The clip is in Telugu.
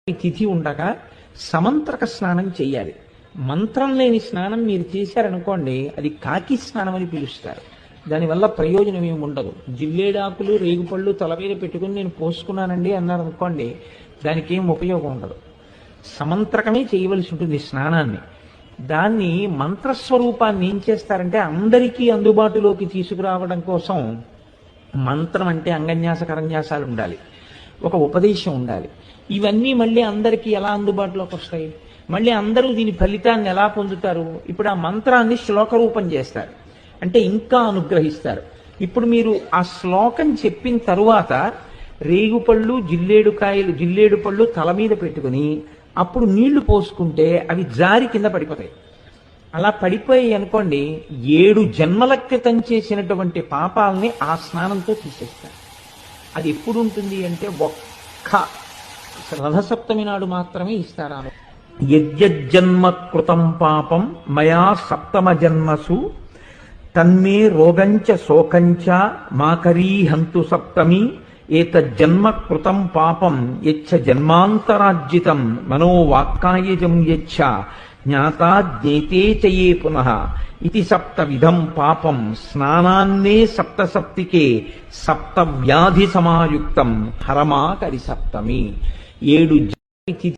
తిథి ఉండగా సమంత్రక స్నానం చేయాలి. మంత్రం లేని స్నానం మీరు చేశారనుకోండి, అది కాకి స్నానం అని పిలుస్తారు. దానివల్ల ప్రయోజనం ఏమి ఉండదు. జిల్లేడాకులు రేగుపళ్ళు తల మీద పెట్టుకుని నేను పోసుకున్నానండి అన్నారు అనుకోండి, దానికి ఏం ఉపయోగం ఉండదు. సమంత్రకమే చేయవలసి ఉంటుంది స్నానాన్ని. దాన్ని మంత్రస్వరూపాన్ని ఏం చేస్తారంటే అందరికీ అందుబాటులోకి తీసుకురావడం కోసం మంత్రం అంటే అంగన్యాస కరన్యాసాలు ఉండాలి, ఒక ఉపదేశం ఉండాలి. ఇవన్నీ మళ్ళీ అందరికీ ఎలా అందుబాటులోకి వస్తాయి? మళ్ళీ అందరూ దీని ఫలితాన్ని ఎలా పొందుతారు? ఇప్పుడు ఆ మంత్రాన్ని శ్లోక రూపం చేస్తారు, అంటే ఇంకా అనుగ్రహిస్తారు. ఇప్పుడు మీరు ఆ శ్లోకం చెప్పిన తరువాత రేగుపళ్ళు జిల్లేడు పళ్ళు తల మీద పెట్టుకుని అప్పుడు నీళ్లు పోసుకుంటే అవి జారి కింద పడిపోతాయి. అలా పడిపోయి అనుకోండి, 7 జన్మల క్రితం చేసినటువంటి పాపాలని ఆ స్నానంతో తీసేస్తారు. అది ఎప్పుడు ఉంటుంది అంటే ఒక్క రథసప్తమి నాడు మాత్రమే ఇస్తారు. యజ్జన్మ కృతం పాపం మయా సప్తమ జన్మసు తన్మే రోగంచ శోకంచ మాకరీ హంతు సప్తమి ఏతజ్జన్మ కృతం పాపం యచ్చ జన్మాంతరార్జితం మనోవాక్కాయజం యచ్చ జ్ఞాతా జ్ఞేతే చయే పునః ఇది సప్తవిధం పాపం స్నానాన్నే సప్తసప్తికే సప్త వ్యాధి సమాయుక్తం హరమాకరి సప్తమి. 7